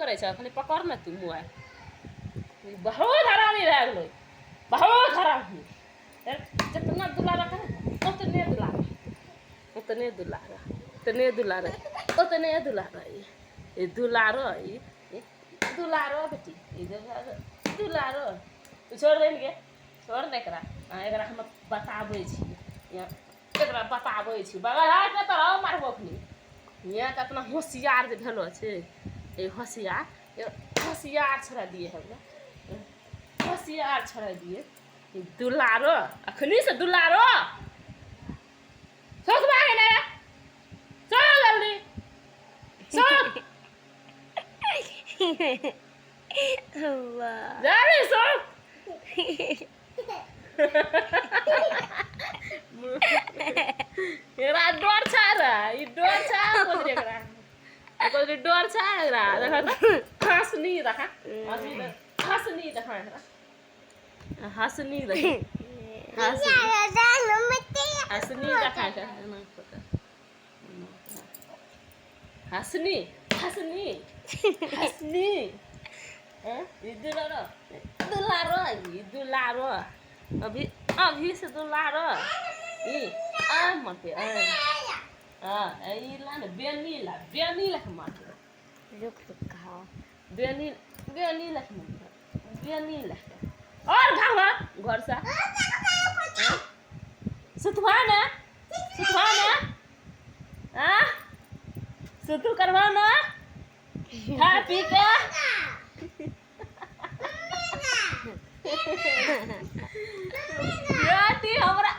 करे छ खाली पकड़ न तू मोबाइल बहुत हरामी रह गेलो बहुत हरामी जितना दुलारा करे उतने दुलारा उतने दुलारा उतने दुलारा उतने दुलारा ये दुलारो ये दुलारो बेटी ये दुलारो छोड़ दे के छोड़ दे एकरा हम बताबै छी एकरा बताबै छी बगल हाथ में तो मारबो खनी यहाँ कितना होशियार जे भेलो छे ये होशियार छोड़ा दिए हमरा होशियार छोड़ा दिए दुलारो अखनी से दुलारो सोच भागे ना चल जल्दी चल जल्दी सोच एकरा डर छ रा ई डर छ कोजरे एकरा कोजरे डर छ एकरा देखा त हंसनी देखा हंसनी देखा एकरा हंसनी देखा हंसनी देखा हंसनी हंसनी हंसनी ये दुलारो दुलारो ये दुलारो अभी अभी से दुलारो ये आ मत आ ये ला ना बेनी ला मार रुक कहा बेनी ला बेनी ला और भागवा घर से सुतवा ना हां सुतु करवा ना खा पी के बेटी हमरा